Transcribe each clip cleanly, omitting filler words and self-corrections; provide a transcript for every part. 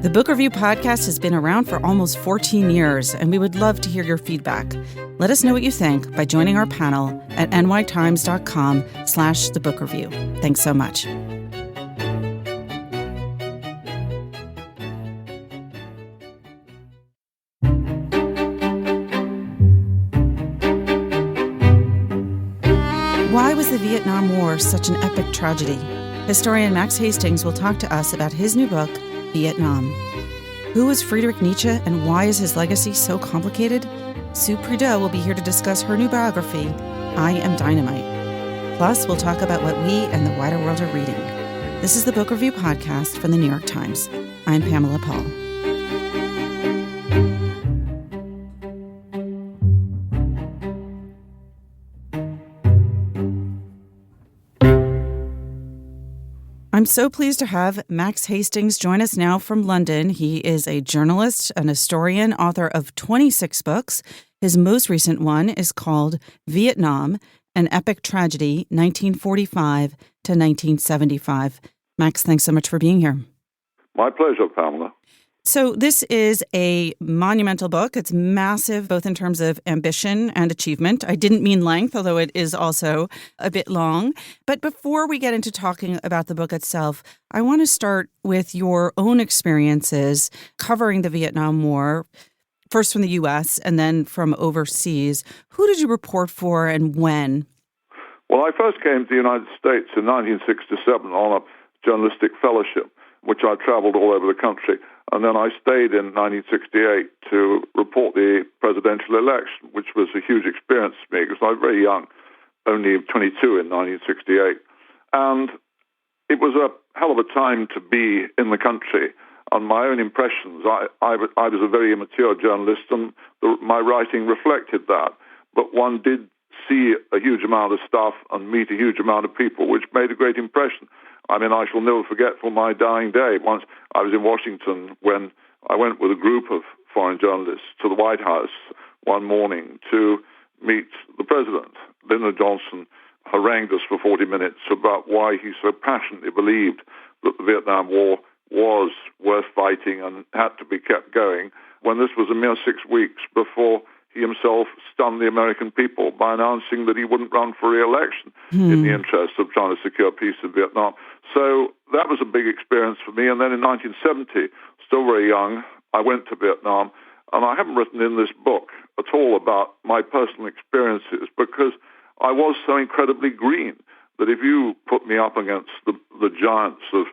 The Book Review Podcast has been around for almost 14 years, and we would love to hear your feedback. Let us know what you think by joining our panel at nytimes.com/thebookreview. Thanks so much. Why was the Vietnam War such an epic tragedy? Historian Max Hastings will talk to us about his new book, Vietnam. Who was Friedrich Nietzsche, and why is his legacy so complicated? Sue Prideaux will be here to discuss her new biography, I Am Dynamite. Plus, we'll talk about what we and the wider world are reading. This is the Book Review Podcast from the New York Times. I'm Pamela Paul. I'm so pleased to have Max Hastings join us now from London. He is a journalist, an historian, author of 26 books. His most recent one is called Vietnam, An Epic Tragedy, 1945 to 1975. Max, thanks so much for being here. My pleasure, Pamela. So this is a monumental book. It's massive, both in terms of ambition and achievement. I didn't mean length, although it is also a bit long. But before we get into talking about the book itself, I want to start with your own experiences covering the Vietnam War, first from the U.S. and then from overseas. Who did you report for and when? Well, I first came to the United States in 1967 on a journalistic fellowship, which I traveled all over the country. And then I stayed in 1968 to report the presidential election, which was a huge experience for me because I was very young, only 22 in 1968. And it was a hell of a time to be in the country. On my own impressions, I was a very immature journalist, and my writing reflected that. But one did see a huge amount of stuff and meet a huge amount of people, which made a great impression. I mean, I shall never forget till my dying day. Once I was in Washington when I went with a group of foreign journalists to the White House one morning to meet the president. Lyndon Johnson harangued us for 40 minutes about why he so passionately believed that the Vietnam War was worth fighting and had to be kept going, when this was a mere 6 weeks before he himself stunned the American people by announcing that he wouldn't run for re-election in the interest of trying to secure peace in Vietnam. So that was a big experience for me. And then in 1970, still very young, I went to Vietnam. And I haven't written in this book at all about my personal experiences because I was so incredibly green that if you put me up against the giants of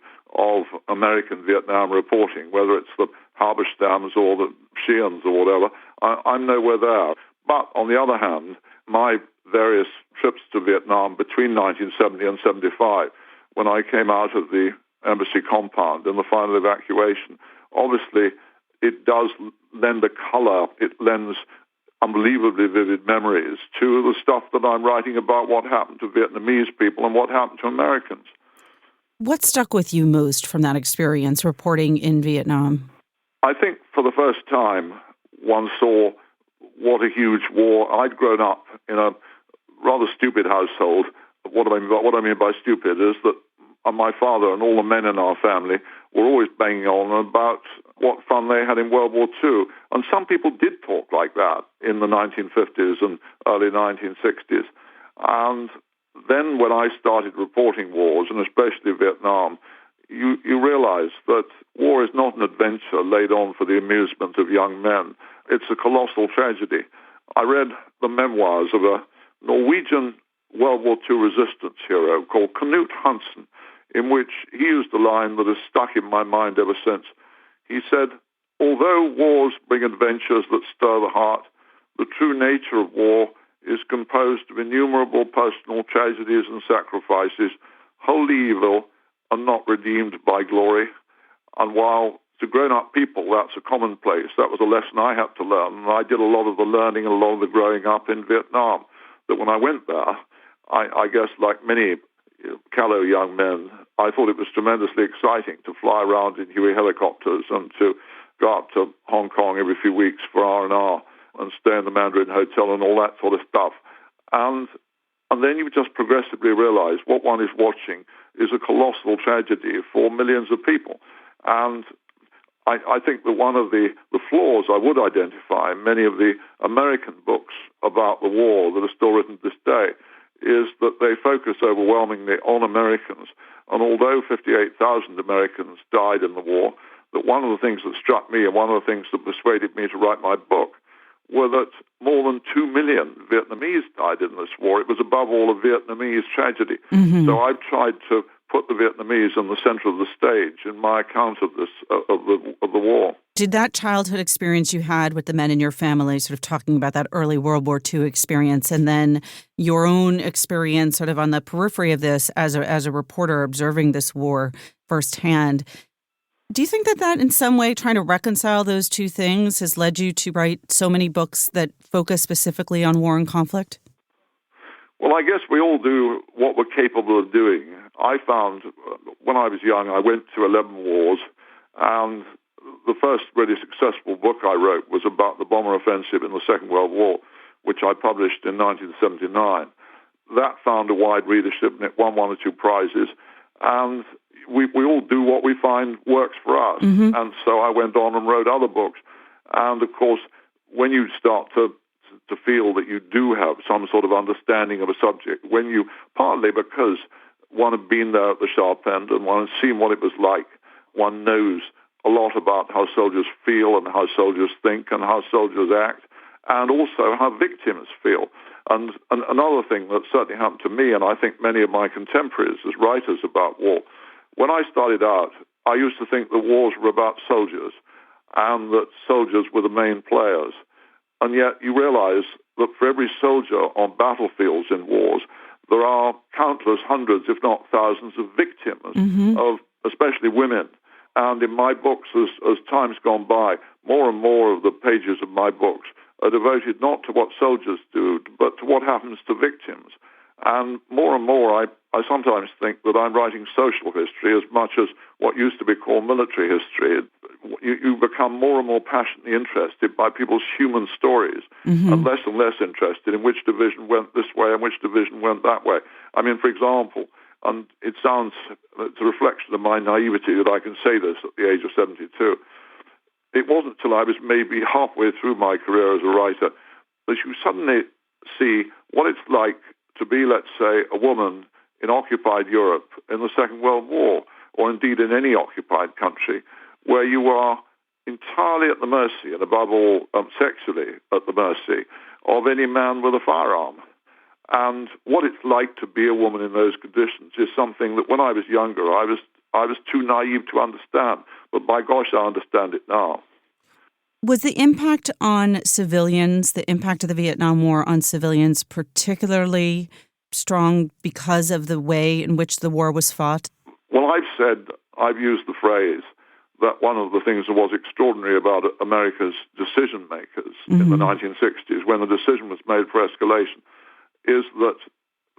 American Vietnam reporting, whether it's the Halberstams or the Sheehan's or whatever, I'm nowhere there. But on the other hand, my various trips to Vietnam between 1970 and 75, when I came out of the embassy compound in the final evacuation, obviously it does lend a color, it lends unbelievably vivid memories to the stuff that I'm writing about what happened to Vietnamese people and what happened to Americans. What stuck with you most from that experience reporting in Vietnam? I think for the first time, one saw what a huge war. I'd grown up in a rather stupid household. What I mean by stupid is that my father and all the men in our family were always banging on about what fun they had in World War II. And some people did talk like that in the 1950s and early 1960s. And then when I started reporting wars, and especially Vietnam, you realize that war is not an adventure laid on for the amusement of young men. It's a colossal tragedy. I read the memoirs of a Norwegian World War II resistance hero called Knut Hansen, in which he used a line that has stuck in my mind ever since. He said, "Although wars bring adventures that stir the heart, the true nature of war is composed of innumerable personal tragedies and sacrifices, wholly evil and not redeemed by glory." And while to grown-up people that's a commonplace, that was a lesson I had to learn. And I did a lot of the learning and a lot of the growing up in Vietnam. That when I went there, I guess like many callow young men, I thought it was tremendously exciting to fly around in Huey helicopters and to go up to Hong Kong every few weeks for R&R and stay in the Mandarin Hotel and all that sort of stuff. And then you just progressively realize what one is watching is a colossal tragedy for millions of people. And I think that one of the flaws I would identify in many of the American books about the war that are still written to this day is that they focus overwhelmingly on Americans. And although 58,000 Americans died in the war, that one of the things that struck me and one of the things that persuaded me to write my book were that more than 2 million Vietnamese died in this war. It was above all a Vietnamese tragedy. Mm-hmm. So I've tried to put the Vietnamese in the center of the stage in my account of this of the war. Did that childhood experience you had with the men in your family, sort of talking about that early World War II experience, and then your own experience sort of on the periphery of this as a reporter observing this war firsthand, do you think that in some way trying to reconcile those two things has led you to write so many books that focus specifically on war and conflict? Well, I guess we all do what we're capable of doing. I found when I was young, I went to 11 wars, and the first really successful book I wrote was about the bomber offensive in the Second World War, which I published in 1979. That found a wide readership, and it won one or two prizes. And we all do what we find works for us. Mm-hmm. And so I went on and wrote other books. And, of course, when you start to feel that you do have some sort of understanding of a subject, when you, partly because one had been there at the sharp end and one had seen what it was like, one knows a lot about how soldiers feel and how soldiers think and how soldiers act, and also how victims feel. And another thing that certainly happened to me, and I think many of my contemporaries as writers about war, when I started out, I used to think that wars were about soldiers and that soldiers were the main players. And yet you realize that for every soldier on battlefields in wars, there are countless hundreds, if not thousands, of victims, mm-hmm. of especially women. And in my books, as time's gone by, more and more of the pages of my books are devoted not to what soldiers do, but to what happens to victims. And more I sometimes think that I'm writing social history as much as what used to be called military history. You become more and more passionately interested by people's human stories, mm-hmm. and less interested in which division went this way and which division went that way. I mean, for example, and it sounds, it's a reflection of my naivety that I can say this at the age of 72, it wasn't until I was maybe halfway through my career as a writer that you suddenly see what it's like to be, let's say, a woman in occupied Europe in the Second World War, or indeed in any occupied country, where you are entirely at the mercy, and above all, sexually at the mercy, of any man with a firearm. And what it's like to be a woman in those conditions is something that when I was younger, I was too naive to understand. But by gosh, I understand it now. Was the impact on civilians, the impact of the Vietnam War on civilians particularly strong because of the way in which the war was fought? Well, I've used the phrase that one of the things that was extraordinary about America's decision makers mm-hmm. in the 1960s, when the decision was made for escalation, is that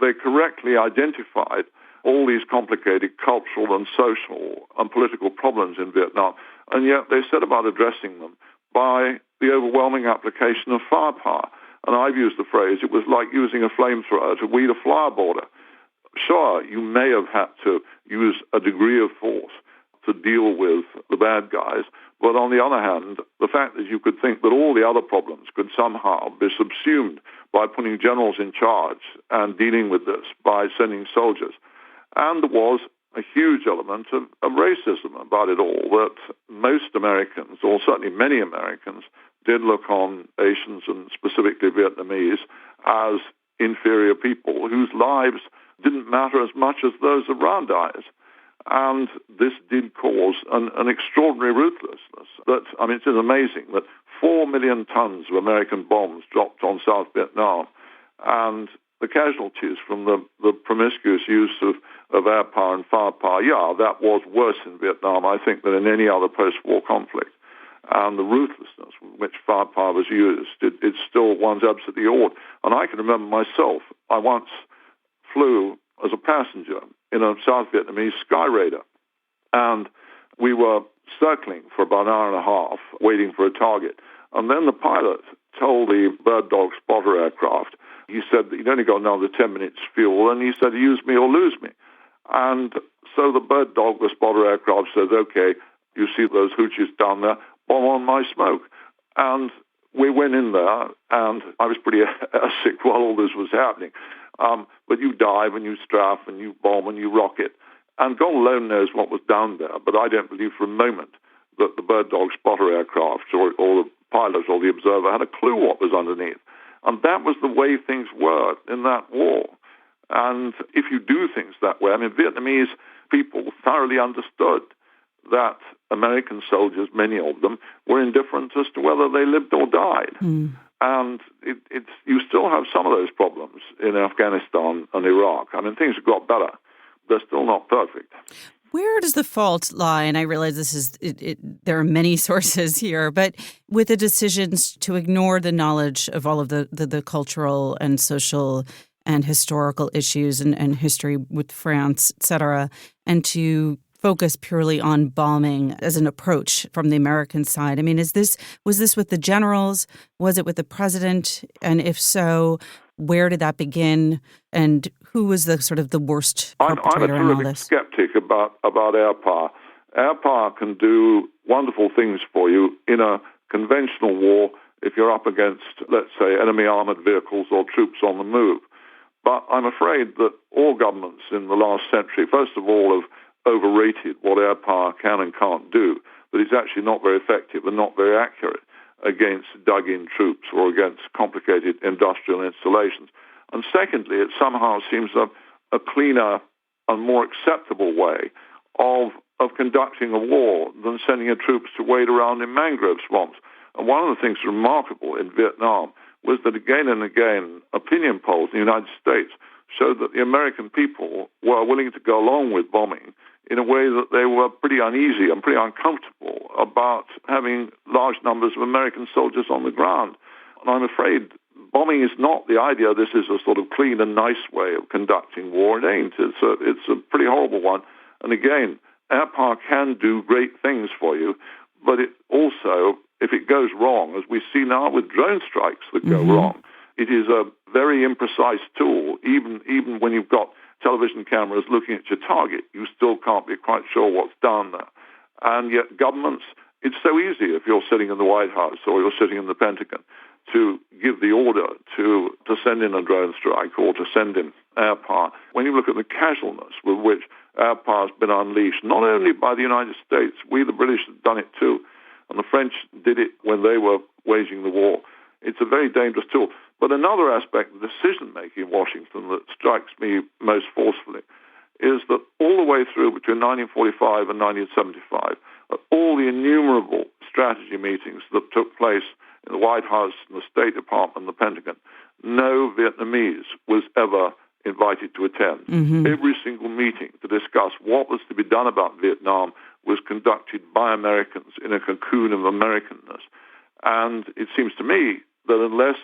they correctly identified all these complicated cultural and social and political problems in Vietnam, and yet they set about addressing them by the overwhelming application of firepower. And I've used the phrase, it was like using a flamethrower to weed a flower border. Sure, you may have had to use a degree of force to deal with the bad guys, but on the other hand, the fact that you could think that all the other problems could somehow be subsumed by putting generals in charge and dealing with this by sending soldiers. And there was a huge element of racism about it all, that most Americans, or certainly many Americans, did look on Asians and specifically Vietnamese as inferior people whose lives didn't matter as much as those of Round Eyes. And this did cause an extraordinary ruthlessness. It is amazing that 4 million tons of American bombs dropped on South Vietnam, and the casualties from the promiscuous use of air power and firepower, that was worse in Vietnam, I think, than in any other post-war conflict. And the ruthlessness with which firepower was used, it still one's absolutely awed. And I can remember myself, I once flew as a passenger in a South Vietnamese Sky Raider, and we were circling for about an hour and a half, waiting for a target. And then the pilot told the Bird Dog spotter aircraft, he said that he'd only got another 10 minutes fuel, and he said, use me or lose me. And so the Bird Dog, the spotter aircraft, says, okay, you see those hoochies down there, bomb on my smoke. And we went in there, and I was pretty sick while all this was happening. But you dive, and you strafe, and you bomb, and you rocket. And God alone knows what was down there, but I don't believe for a moment that the bird dog spotter aircraft or the pilot or the observer had a clue what was underneath. And that was the way things were in that war. And if you do things that way, I mean, Vietnamese people thoroughly understood that American soldiers, many of them, were indifferent as to whether they lived or died. And you still have some of those problems in Afghanistan and Iraq. I mean, things have got better. They're still not perfect. Where does the fault lie? And I realize this is there are many sources here, but with the decisions to ignore the knowledge of all of the cultural and social and historical issues and history with France, et cetera, and to focus purely on bombing as an approach from the American side. I mean, was this with the generals? Was it with the president? And if so, where did that begin? And who was the sort of the worst perpetrator in all this? I'm a terrific skeptic about air power. Air power can do wonderful things for you in a conventional war if you're up against, let's say, enemy armored vehicles or troops on the move. But I'm afraid that all governments in the last century, first of all, have overrated what air power can and can't do, that it's actually not very effective and not very accurate against dug-in troops or against complicated industrial installations. And secondly, it somehow seems a cleaner and more acceptable way of conducting a war than sending your troops to wade around in mangrove swamps. And one of the things remarkable in Vietnam was that again and again, opinion polls in the United States showed that the American people were willing to go along with bombing in a way that they were pretty uneasy and pretty uncomfortable about having large numbers of American soldiers on the ground. And I'm afraid bombing is not the idea. This is a sort of clean and nice way of conducting war. It ain't. It's a pretty horrible one. And again, air power can do great things for you, but it also, if it goes wrong, as we see now with drone strikes that go wrong, it is a very imprecise tool. Even when you've got television cameras looking at your target, you still can't be quite sure what's down there. And yet governments, it's so easy if you're sitting in the White House or you're sitting in the Pentagon to give the order to send in a drone strike or to send in air power. When you look at the casualness with which air power has been unleashed, not only by the United States, we the British have done it too, and the French did it when they were waging the war. It's a very dangerous tool. But another aspect of decision-making in Washington that strikes me most forcefully is that all the way through between 1945 and 1975, all the innumerable strategy meetings that took place in the White House, and the State Department, and the Pentagon, no Vietnamese was ever invited to attend. Every single meeting to discuss what was to be done about Vietnam was conducted by Americans in a cocoon of Americanness. And it seems to me that unless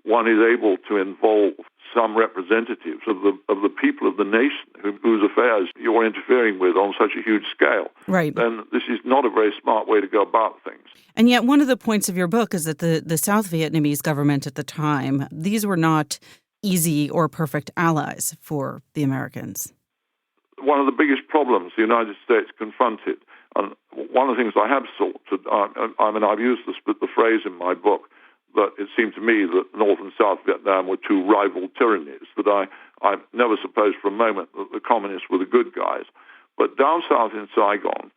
one is able to involve some representatives of the people of the nation whose affairs you're interfering with on such a huge scale, right, then this is not a very smart way to go about things. And yet one of the points of your book is that the South Vietnamese government at the time, these were not easy or perfect allies for the Americans. One of the biggest problems the United States confronted, and one of the things I have sought to, I've used the phrase in my book, that it seemed to me that North and South Vietnam were two rival tyrannies, that I never supposed for a moment that the communists were the good guys. But down south in Saigon,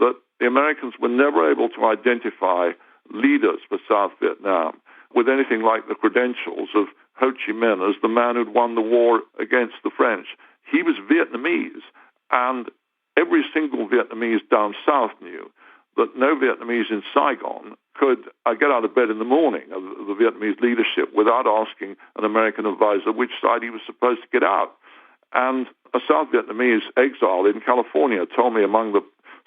that the Americans were never able to identify leaders for South Vietnam with anything like the credentials of Ho Chi Minh as the man who'd won the war against the French. He was Vietnamese, and every single Vietnamese down south knew that no Vietnamese in Saigon could get out of bed in the morning of the Vietnamese leadership without asking an American advisor which side he was supposed to get out. And a South Vietnamese exile in California told me among the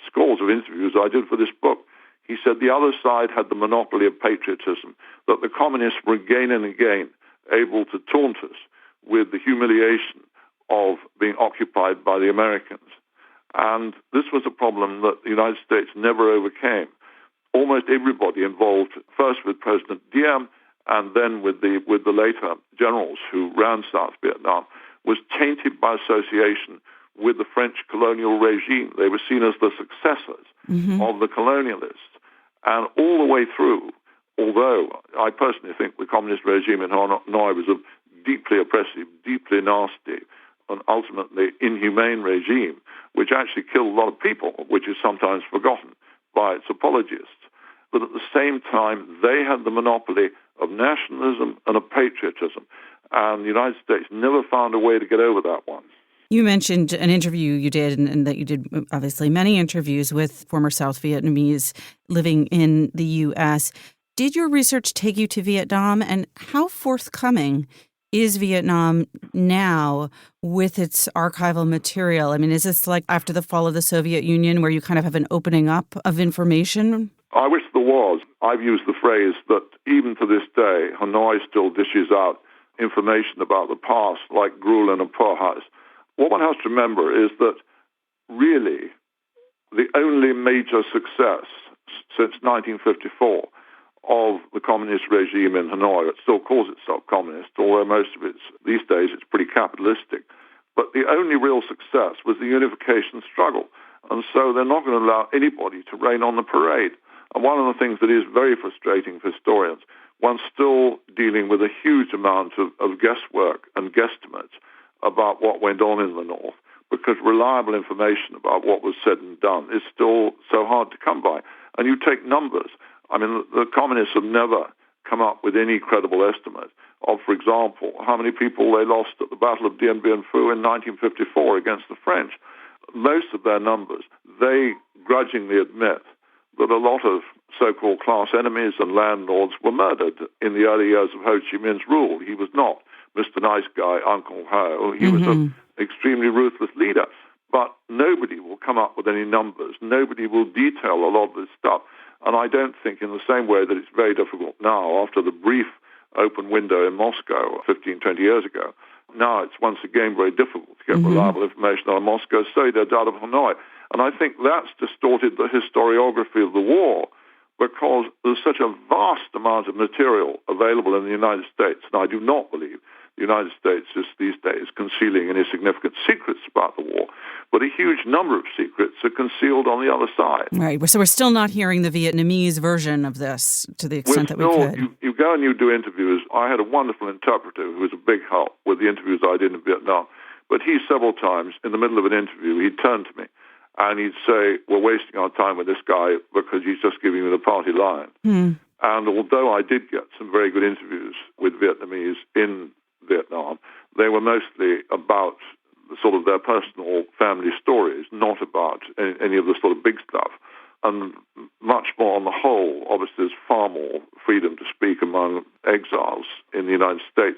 scores of interviews I did for this book, he said the other side had the monopoly of patriotism, that the communists were again and again able to taunt us with the humiliation of being occupied by the Americans. And this was a problem that the United States never overcame. Almost everybody involved, first with President Diem and then with the later generals who ran South Vietnam, was tainted by association with the French colonial regime. They were seen as the successors of the colonialists. And all the way through, although I personally think the communist regime in Hanoi was a deeply oppressive, deeply nasty, and ultimately inhumane regime, which actually killed a lot of people, which is sometimes forgotten by its apologists. But at the same time, they had the monopoly of nationalism and of patriotism. And the United States never found a way to get over that one. You mentioned an interview you did, and that you did, obviously, many interviews with former South Vietnamese living in the U.S. Did your research take you to Vietnam, and how forthcoming is Vietnam now with its archival material? I mean, is this like after the fall of the Soviet Union where you kind of have an opening up of information? I wish there was. I've used the phrase that even to this day, Hanoi still dishes out information about the past like gruel in a poorhouse. What one has to remember is that really the only major success since 1954 of the communist regime in Hanoi, it still calls itself communist, although most of these days it's pretty capitalistic. But the only real success was the unification struggle. And so they're not going to allow anybody to rain on the parade. And one of the things that is very frustrating for historians, one's still dealing with a huge amount of guesswork and guesstimates about what went on in the North, because reliable information about what was said and done is still so hard to come by. And you take numbers. I mean, the communists have never come up with any credible estimate of, for example, how many people they lost at the Battle of Dien Bien Phu in 1954 against the French. Most of their numbers, they grudgingly admit that a lot of so-called class enemies and landlords were murdered in the early years of Ho Chi Minh's rule. He was not Mr. Nice Guy, Uncle Ho. He was an extremely ruthless leader. But nobody will come up with any numbers. Nobody will detail a lot of this stuff. And I don't think in the same way that it's very difficult now, after the brief open window in Moscow 15, 20 years ago, now it's once again very difficult to get reliable information out of Moscow, so they did out of Hanoi. And I think that's distorted the historiography of the war, because there's such a vast amount of material available in the United States, and I do not believe the United States is these days concealing any significant secrets about the war, but a huge number of secrets are concealed on the other side. Right. So we're still not hearing the Vietnamese version of this to the extent that we could. You go and you do interviews. I had a wonderful interpreter who was a big help with the interviews I did in Vietnam, but he several times in the middle of an interview, he'd turn to me and he'd say, we're wasting our time with this guy because he's just giving me the party line. And although I did get some very good interviews with Vietnamese in Vietnam, they were mostly about sort of their personal family stories, not about any of the sort of big stuff. And much more on the whole, obviously there's far more freedom to speak among exiles in the United States.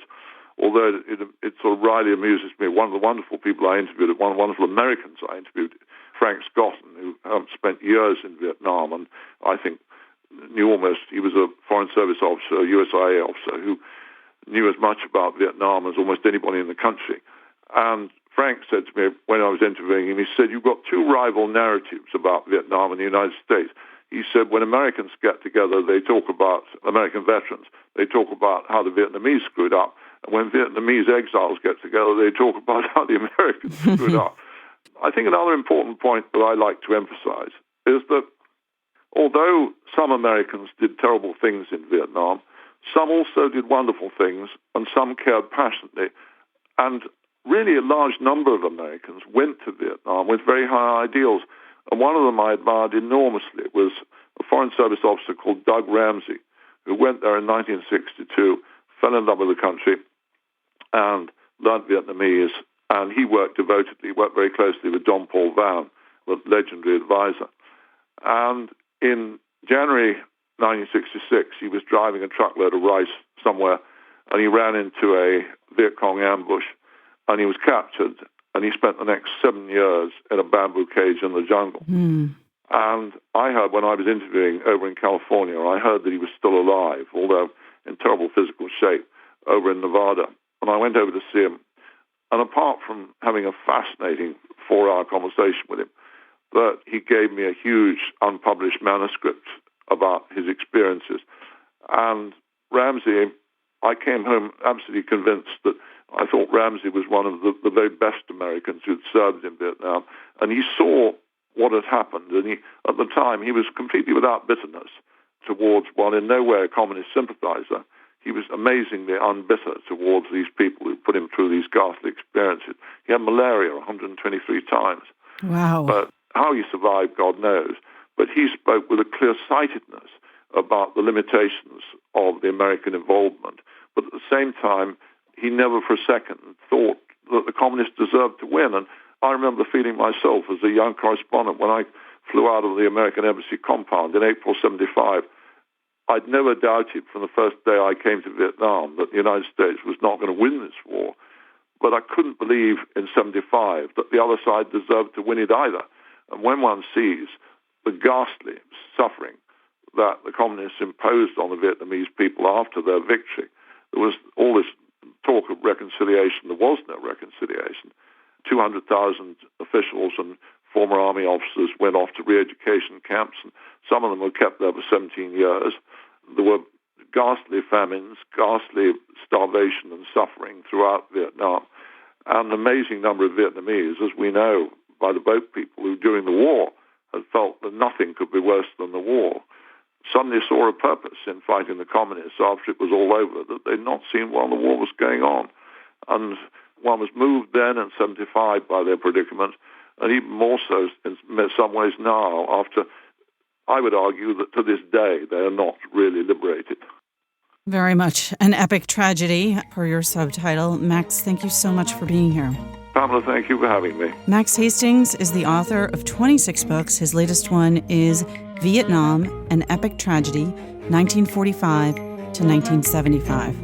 Although it sort of really amuses me, one of the wonderful people I interviewed, one of the wonderful Americans I interviewed, Frank Scotton, who spent years in Vietnam, and I think knew almost, he was a Foreign Service officer, a USIA officer, who knew as much about Vietnam as almost anybody in the country. And Frank said to me when I was interviewing him, he said, you've got two rival narratives about Vietnam and the United States. He said, when Americans get together, they talk about American veterans. They talk about how the Vietnamese screwed up. And when Vietnamese exiles get together, they talk about how the Americans screwed up. I think another important point that I like to emphasize is that although some Americans did terrible things in Vietnam, some also did wonderful things, and some cared passionately. And really a large number of Americans went to Vietnam with very high ideals. And one of them I admired enormously was a Foreign Service officer called Doug Ramsey, who went there in 1962, fell in love with the country, and learned Vietnamese. And he worked devotedly, worked very closely with John Paul Vann, the legendary advisor. And in January 1966, he was driving a truckload of rice somewhere, and he ran into a Viet Cong ambush, and he was captured, and he spent the next 7 years in a bamboo cage in the jungle. And I heard, when I was interviewing over in California, I heard that he was still alive, although in terrible physical shape, over in Nevada. And I went over to see him. And apart from having a fascinating 4-hour conversation with him, that he gave me a huge unpublished manuscript about his experiences. And Ramsey, I came home absolutely convinced that I thought Ramsey was one of the very best Americans who'd served in Vietnam, and he saw what had happened, and at the time he was completely without bitterness towards one, in no way a communist sympathizer. He was amazingly unbitter towards these people who put him through these ghastly experiences. He had malaria 123 times. Wow. But how he survived, God knows. But he spoke with a clear-sightedness about the limitations of the American involvement. But at the same time, he never for a second thought that the communists deserved to win. And I remember feeling myself as a young correspondent when I flew out of the American Embassy compound in April 75. I'd never doubted from the first day I came to Vietnam that the United States was not going to win this war. But I couldn't believe in 75 that the other side deserved to win it either. And when one sees the ghastly suffering that the communists imposed on the Vietnamese people after their victory, there was all this talk of reconciliation. There was no reconciliation. 200,000 officials and former army officers went off to re-education camps, and some of them were kept there for 17 years. There were ghastly famines, ghastly starvation and suffering throughout Vietnam. And an amazing number of Vietnamese, as we know by the boat people who during the war had felt that nothing could be worse than the war, suddenly saw a purpose in fighting the communists after it was all over that they'd not seen while the war was going on. And one was moved then in 75 by their predicament, and even more so in some ways now, after I would argue that to this day they are not really liberated. Very much an epic tragedy, per your subtitle. Max, thank you so much for being here. Pamela, thank you for having me. Max Hastings is the author of 26 books. His latest one is Vietnam, an Epic Tragedy, 1945 to 1975.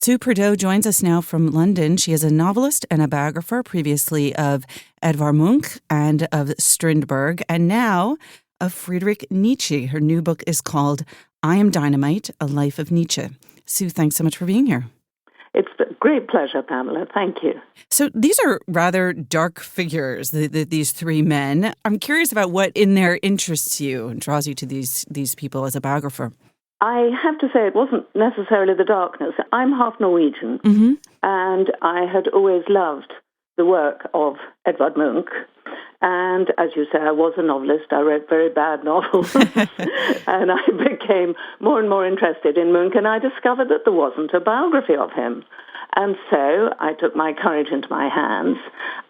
Sue Prideaux joins us now from London. She is a novelist and a biographer, previously of Edvard Munch and of Strindberg, and now of Friedrich Nietzsche. Her new book is called I Am Dynamite, A Life of Nietzsche. Sue, thanks so much for being here. It's a great pleasure, Pamela. Thank you. So these are rather dark figures, these three men. I'm curious about what in there interests you and draws you to these people as a biographer. I have to say it wasn't necessarily the darkness. I'm half Norwegian, and I had always loved the work of Edvard Munch. And as you say, I was a novelist. I wrote very bad novels. And I became more and more interested in Munch, and I discovered that there wasn't a biography of him. And so I took my courage into my hands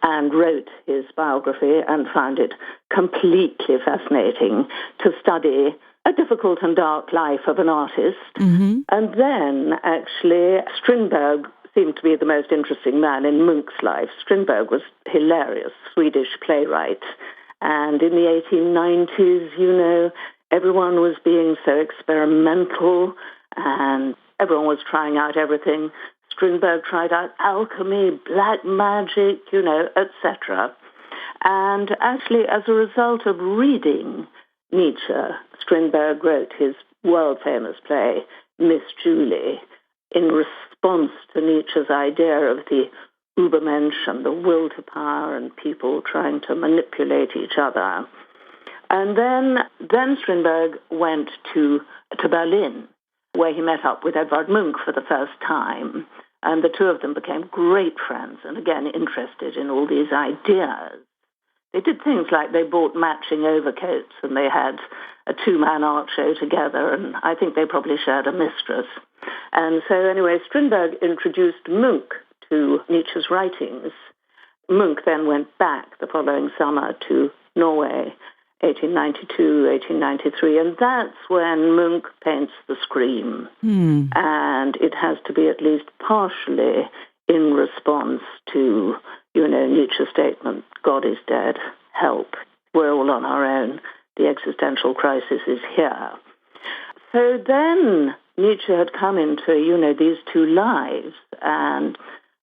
and wrote his biography and found it completely fascinating to study a difficult and dark life of an artist. And then, actually, Strindberg seemed to be the most interesting man in Munch's life. Strindberg was hilarious, Swedish playwright. And in the 1890s, everyone was being so experimental and everyone was trying out everything. Strindberg tried out alchemy, black magic, etc. And actually, as a result of reading Nietzsche, Strindberg wrote his world-famous play, Miss Julie, in response to Nietzsche's idea of the Übermensch and the will to power and people trying to manipulate each other. And then Strindberg went to Berlin, where he met up with Edvard Munch for the first time. And the two of them became great friends and, again, interested in all these ideas. They did things like they bought matching overcoats and they had a two-man art show together, and I think they probably shared a mistress. And so anyway, Strindberg introduced Munch to Nietzsche's writings. Munch then went back the following summer to Norway, 1892, 1893, and that's when Munch paints The Scream. And it has to be at least partially in response to, Nietzsche's statement, God is dead, help, we're all on our own, the existential crisis is here. So then Nietzsche had come into, these two lives, and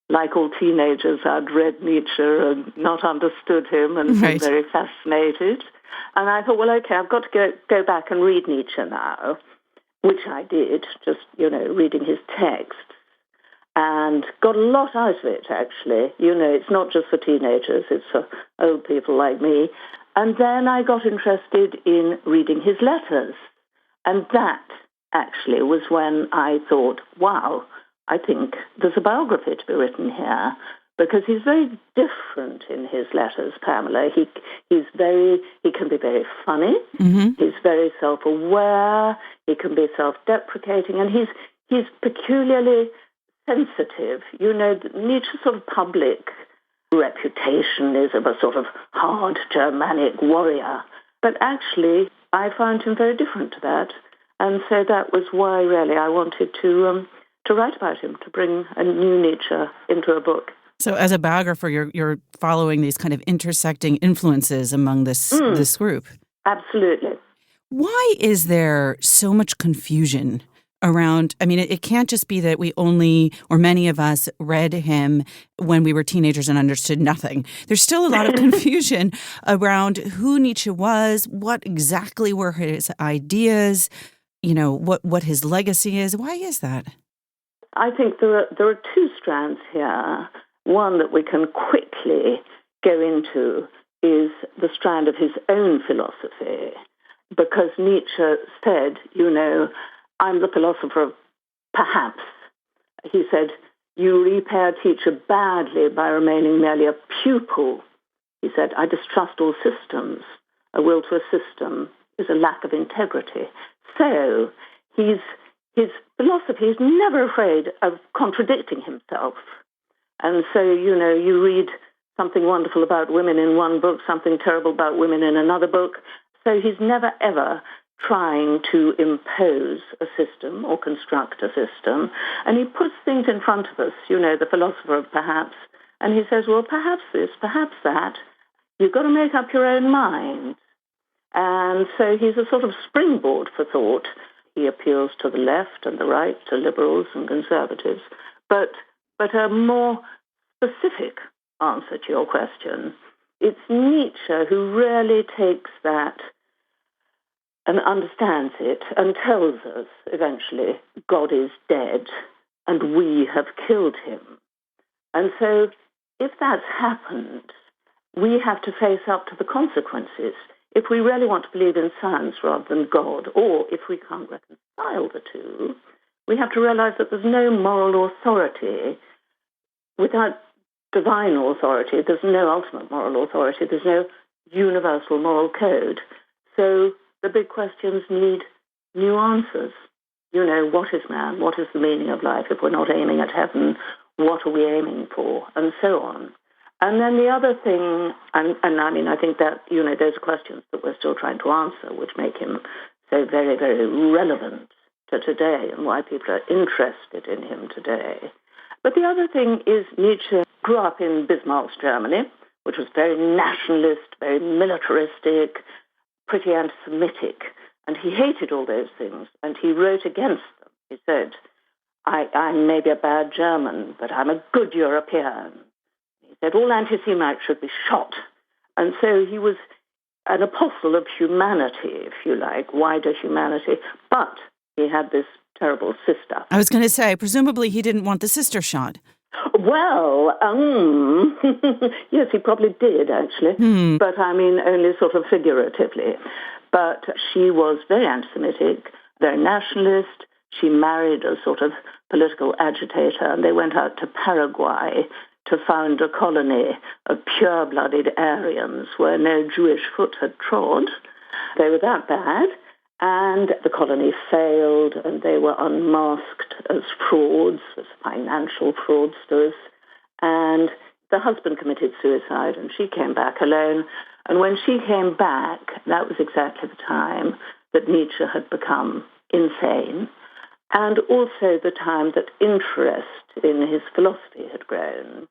like all teenagers, I'd read Nietzsche and not understood him and been very fascinated. And I thought, well, okay, I've got to go back and read Nietzsche now, which I did, just, reading his text. And got a lot out of it, actually. It's not just for teenagers, it's for old people like me. And then I got interested in reading his letters. And that actually was when I thought, wow, I think there's a biography to be written here, because he's very different in his letters, Pamela. He can be very funny. Mm-hmm. He's very self-aware. He can be self-deprecating, and he's peculiarly sensitive. You know, Nietzsche's sort of public reputation is of a sort of hard Germanic warrior, but actually I found him very different to that, and so that was why really I wanted to write about him, to bring a new Nietzsche into a book. So as a biographer, you're following these kind of intersecting influences among this group. Absolutely. Why is there so much confusion around? I mean, it can't just be that we only, or many of us, read him when we were teenagers and understood nothing. There's still a lot of confusion around who Nietzsche was, what exactly were his ideas, you know, what his legacy is. Why is that? I think there are two strands here. One that we can quickly go into is the strand of his own philosophy, because Nietzsche said, you know, I'm the philosopher of perhaps. He said, you repay a teacher badly by remaining merely a pupil. He said, I distrust all systems. A will to a system is a lack of integrity. So his philosophy is never afraid of contradicting himself. And so, you know, you read something wonderful about women in one book, something terrible about women in another book. So he's never, ever trying to impose a system or construct a system. And he puts things in front of us, you know, the philosopher of perhaps. And he says, well, perhaps this, perhaps that. You've got to make up your own mind. And so he's a sort of springboard for thought. He appeals to the left and the right, to liberals and conservatives. But a more specific answer to your question, it's Nietzsche who really takes that and understands it and tells us eventually God is dead and we have killed him. And so if that's happened, we have to face up to the consequences. If we really want to believe in science rather than God, or if we can't reconcile the two, we have to realize that there's no moral authority. Without divine authority, there's no ultimate moral authority. There's no universal moral code. So the big questions need new answers. You know, what is man? What is the meaning of life? If we're not aiming at heaven, what are we aiming for? And so on. And then the other thing, and I mean, I think that, you know, those are questions that we're still trying to answer, which make him so very, very relevant to today and why people are interested in him today. But the other thing is Nietzsche grew up in Bismarck's Germany, which was very nationalist, very militaristic, pretty anti-Semitic, and he hated all those things, and he wrote against them. He said, I'm maybe a bad German, but I'm a good European. He said all anti-Semites should be shot. And so he was an apostle of humanity, if you like, wider humanity, but he had this terrible sister. I was going to say, presumably he didn't want the sister shot. Well, yes, he probably did, actually. But I mean, only sort of figuratively. But she was very anti-Semitic, very nationalist. She married a sort of political agitator, and they went out to Paraguay to found a colony of pure-blooded Aryans where no Jewish foot had trod. They were that bad. And the colony failed, and they were unmasked as frauds, as financial fraudsters. And the husband committed suicide, and she came back alone. And when she came back, that was exactly the time that Nietzsche had become insane, and also the time that interest in his philosophy had grown.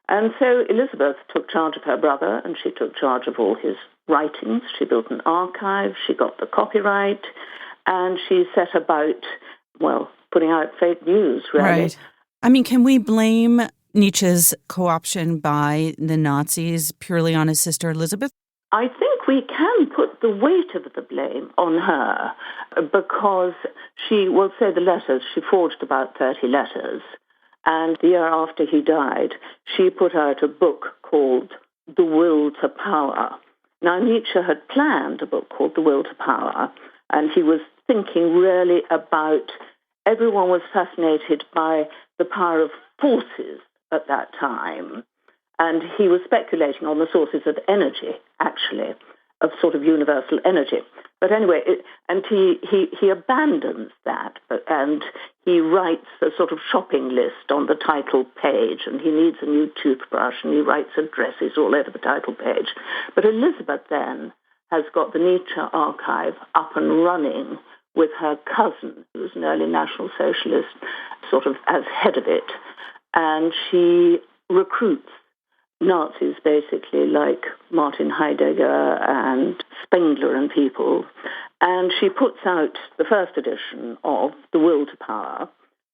And so Elizabeth took charge of her brother, and she took charge of all his writings. She built an archive, she got the copyright, and she set about, well, putting out fake news, really. Right. I mean, can we blame Nietzsche's co-option by the Nazis purely on his sister Elizabeth? I think we can put the weight of the blame on her because she, well, say the letters, she forged about 30 letters. And the year after he died, she put out a book called The Will to Power. Now, Nietzsche had planned a book called The Will to Power, and he was thinking really about, everyone was fascinated by the power of forces at that time. And he was speculating on the sources of energy, actually, of sort of universal energy. But anyway, he abandons that, and he writes a sort of shopping list on the title page, and he needs a new toothbrush, and he writes addresses all over the title page. But Elizabeth then has got the Nietzsche archive up and running with her cousin, who was an early National Socialist, sort of as head of it, and she recruits Nazis, basically, like Martin Heidegger and Spengler and people. And she puts out the first edition of The Will to Power,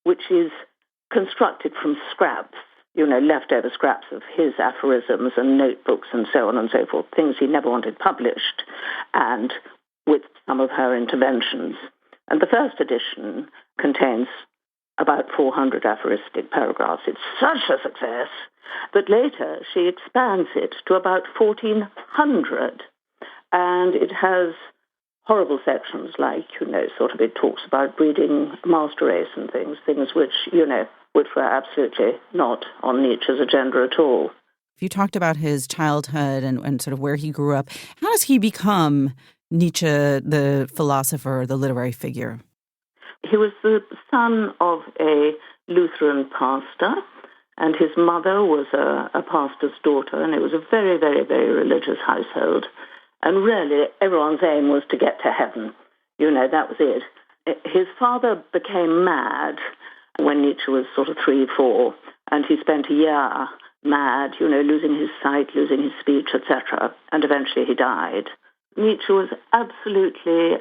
which is constructed from scraps, leftover scraps of his aphorisms and notebooks and so on and so forth, things he never wanted published, and with some of her interventions. And the first edition contains about 400 aphoristic paragraphs. It's such a success that later she expands it to about 1,400. And it has horrible sections like, sort of it talks about breeding master race and things which, which were absolutely not on Nietzsche's agenda at all. You talked about his childhood and sort of where he grew up. How does he become Nietzsche, the philosopher, the literary figure? He was the son of a Lutheran pastor, and his mother was a pastor's daughter, and it was a very, very, very religious household. And really, everyone's aim was to get to heaven. That was it. His father became mad when Nietzsche was sort of 3, 4, and he spent a year mad, losing his sight, losing his speech, etc., and eventually he died. Nietzsche was absolutely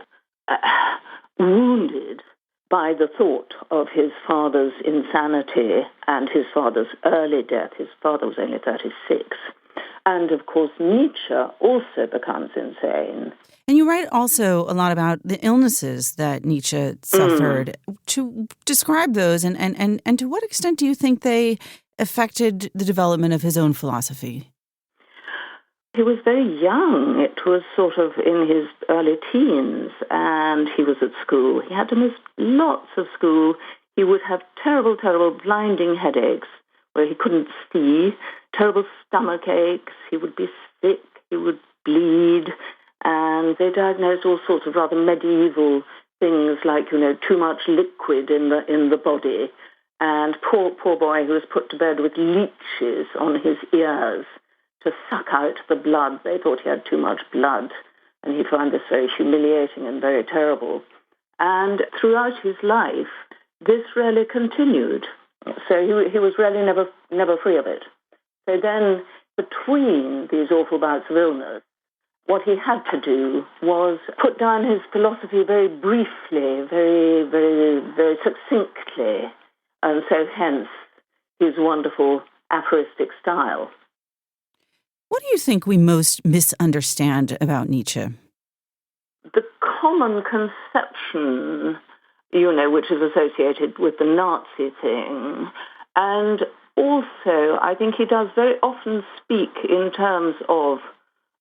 wounded by the thought of his father's insanity and his father's early death. His father was only 36. And, of course, Nietzsche also becomes insane. And you write also a lot about the illnesses that Nietzsche suffered. To describe those, and to what extent do you think they affected the development of his own philosophy? He was very young. It was sort of in his early teens, and he was at school. He had to miss lots of school. He would have terrible, terrible blinding headaches where he couldn't see, terrible stomach aches. He would be sick. He would bleed. And they diagnosed all sorts of rather medieval things like, too much liquid in the body. And poor boy who was put to bed with leeches on his ears to suck out the blood. They thought he had too much blood, and he found this very humiliating and very terrible. And throughout his life, this really continued. So he was really never free of it. So then, between these awful bouts of illness, what he had to do was put down his philosophy very briefly, very, very, very succinctly, and so hence his wonderful aphoristic style. What do you think we most misunderstand about Nietzsche? The common conception, which is associated with the Nazi thing, and also I think he does very often speak in terms of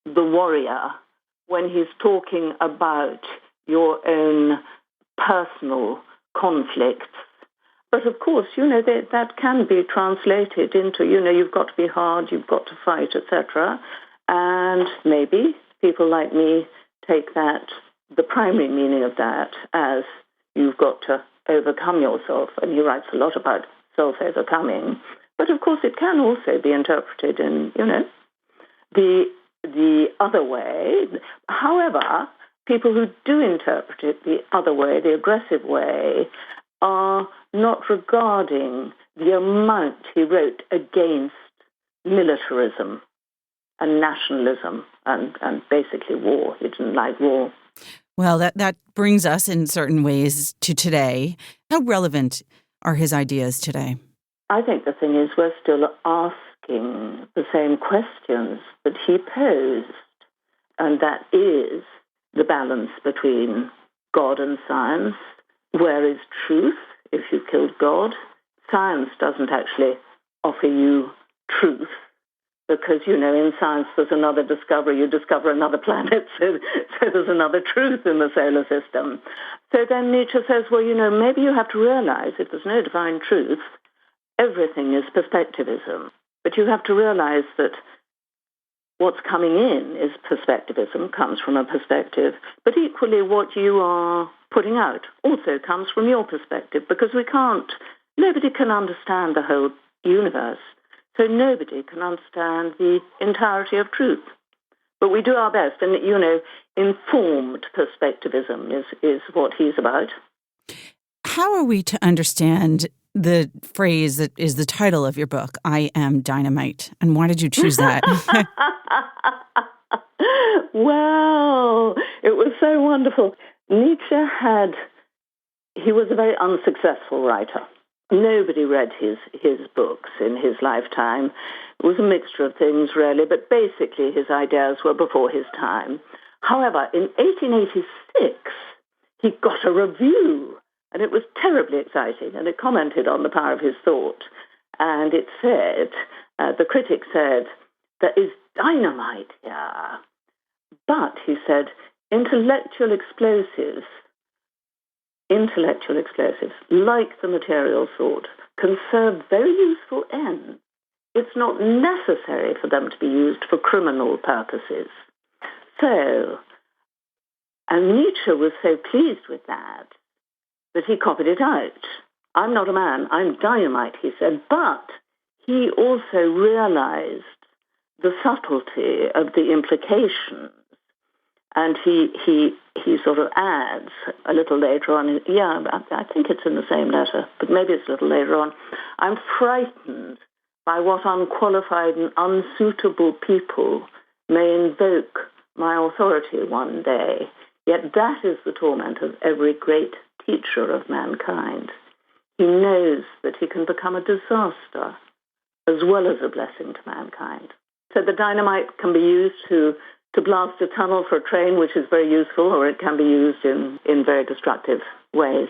the warrior when he's talking about your own personal conflicts. But of course, that can be translated into, you've got to be hard, you've got to fight, etc. And maybe people like me take that, the primary meaning of that, as you've got to overcome yourself. And he writes a lot about self-overcoming. But of course, it can also be interpreted in, the other way. However, people who do interpret it the other way, the aggressive way, are not regarding the amount he wrote against militarism and nationalism and basically war. He didn't like war. Well, that brings us in certain ways to today. How relevant are his ideas today? I think the thing is we're still asking the same questions that he posed, and that is the balance between God and science. Where is truth if you killed God? Science doesn't actually offer you truth, because, in science there's another discovery. You discover another planet, so there's another truth in the solar system. So then Nietzsche says, well, maybe you have to realize if there's no divine truth, everything is perspectivism. But you have to realize that what's coming in is perspectivism, comes from a perspective, but equally what you are putting out also comes from your perspective, because nobody can understand the whole universe, so nobody can understand the entirety of truth. But we do our best, and, informed perspectivism is what he's about. How are we to understand the phrase that is the title of your book, I Am Dynamite, and why did you choose that? Well, it was so wonderful. Nietzsche he was a very unsuccessful writer. Nobody read his books in his lifetime. It was a mixture of things, really, but basically his ideas were before his time. However, in 1886, he got a review, and it was terribly exciting, and it commented on the power of his thought. And it said, the critic said, there is dynamite here. But, he said, intellectual explosives, like the material thought, can serve very useful ends. It's not necessary for them to be used for criminal purposes. So, and Nietzsche was so pleased with that he copied it out. I'm not a man, I'm dynamite, he said, but he also realized the subtlety of the implications. And he sort of adds a little later on, I think it's in the same letter, but maybe it's a little later on, I'm frightened by what unqualified and unsuitable people may invoke my authority one day. Yet that is the torment of every great teacher of mankind. He knows that he can become a disaster as well as a blessing to mankind. So the dynamite can be used to blast a tunnel for a train, which is very useful, or it can be used in very destructive ways.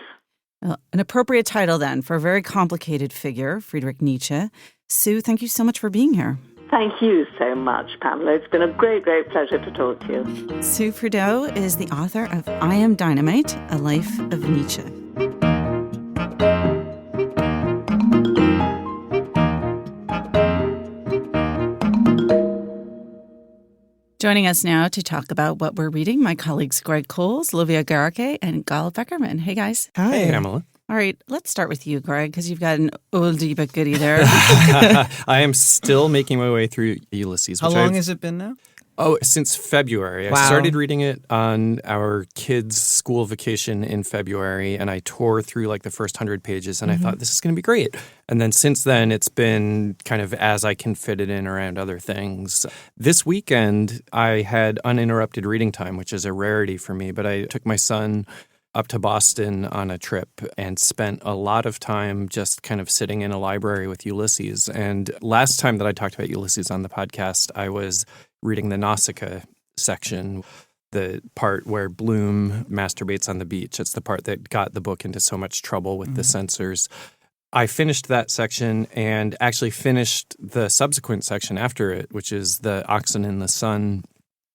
Well, an appropriate title, then, for a very complicated figure, Friedrich Nietzsche. Sue, thank you so much for being here. Thank you so much, Pamela. It's been a great, great pleasure to talk to you. Sue Prideaux is the author of I Am Dynamite, A Life of Nietzsche. Joining us now to talk about what we're reading, my colleagues Greg Coles, Livia Garake, and Gal Beckerman. Hey, guys. Hi. Hey, Pamela. All right, let's start with you, Greg, because you've got an oldie but goodie there. I am still making my way through Ulysses. How long has it been now? Oh, since February. Wow. I started reading it on our kids' school vacation in February, and I tore through like the first 100 pages, and I thought, this is going to be great. And then since then, it's been kind of as I can fit it in around other things. This weekend, I had uninterrupted reading time, which is a rarity for me, but I took my son up to Boston on a trip and spent a lot of time just kind of sitting in a library with Ulysses. And last time that I talked about Ulysses on the podcast, I was reading the Nausicaa section, the part where Bloom masturbates on the beach. It's the part that got the book into so much trouble with the censors. I finished that section and actually finished the subsequent section after it, which is the Oxen in the Sun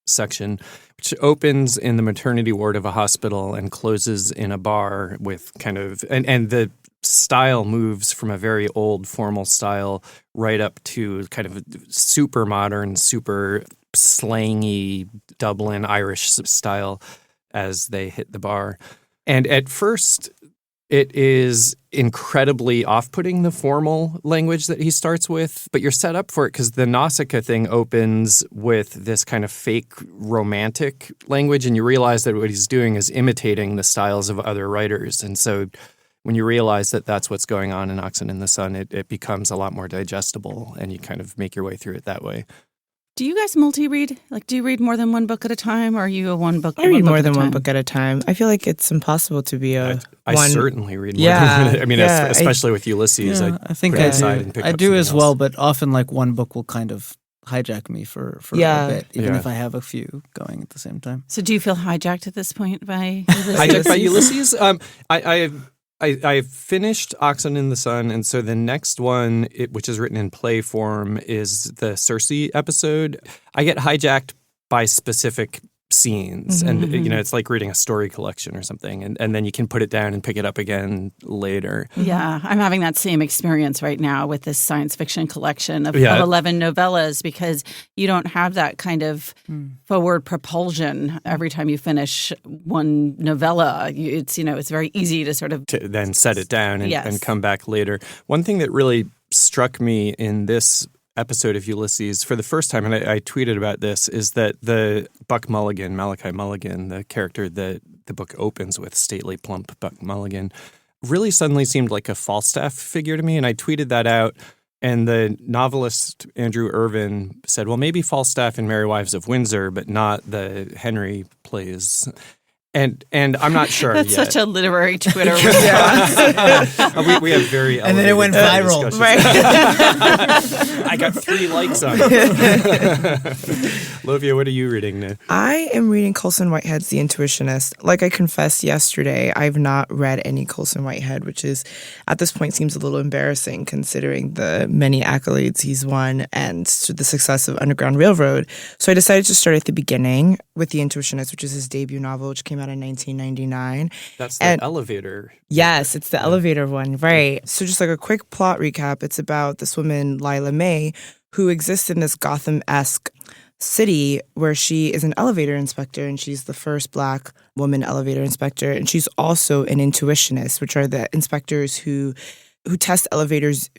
section, which opens in the maternity ward of a hospital and closes in a bar with kind of and the style moves from a very old formal style right up to kind of super modern, super slangy Dublin Irish style as they hit the bar. And at first, it is incredibly off-putting, the formal language that he starts with, but you're set up for it because the Nausicaa thing opens with this kind of fake romantic language, and you realize that what he's doing is imitating the styles of other writers. And so when you realize that that's what's going on in Oxen in the Sun, it becomes a lot more digestible, and you kind of make your way through it that way. Do you guys multi-read? Like, do you read more than one book at a time, or are you a one book? I read more than one book at a time. I feel like it's impossible to be I one. certainly read more than one. I mean, especially with Ulysses. Yeah, I think I do. I do as well, but often like one book will kind of hijack me for a bit, even if I have a few going at the same time. So do you feel hijacked at this point by Ulysses? Hijacked by Ulysses? I finished Oxen in the Sun, and so the next one, which is written in play form, is the Circe episode. I get hijacked by specific scenes, and it's like reading a story collection or something, and then you can put it down and pick it up again later. Yeah, I'm having that same experience right now with this science fiction collection of 11 novellas, because you don't have that kind of forward propulsion every time you finish one novella. It's very easy to sort of to then set it down and come back later. One thing that really struck me in this episode of Ulysses for the first time, and I tweeted about this, is that the Malachi Mulligan, the character that the book opens with, stately, plump Buck Mulligan, really suddenly seemed like a Falstaff figure to me, and I tweeted that out, and the novelist Andrew Irvin said, well, maybe Falstaff in Merry Wives of Windsor, but not the Henry plays. And I'm not sure That's yet. such a literary Twitter response. we have very and then it went viral. Right. I got 3 likes on it. Lovia, what are you reading now? I am reading Colson Whitehead's The Intuitionist. Like I confessed yesterday, I've not read any Colson Whitehead, which is at this point seems a little embarrassing considering the many accolades he's won and the success of Underground Railroad. So I decided to start at the beginning with The Intuitionist, which is his debut novel, which came out in 1999. That's the elevator. Yes, it's the elevator one, right. So just like a quick plot recap, it's about this woman, Lila May, who exists in this Gotham-esque city where she is an elevator inspector, and she's the first Black woman elevator inspector. And she's also an intuitionist, which are the inspectors who test elevators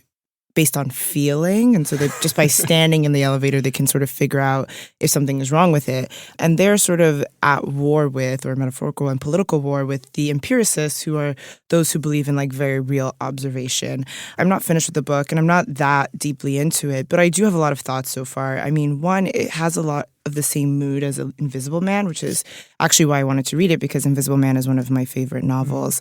based on feeling. And so that just by standing in the elevator, they can sort of figure out if something is wrong with it. And they're sort of at war with, or metaphorical and political war with, the empiricists, who are those who believe in like very real observation. I'm not finished with the book, and I'm not that deeply into it, but I do have a lot of thoughts so far. I mean, one, it has a lot of the same mood as Invisible Man, which is actually why I wanted to read it, because Invisible Man is one of my favorite novels.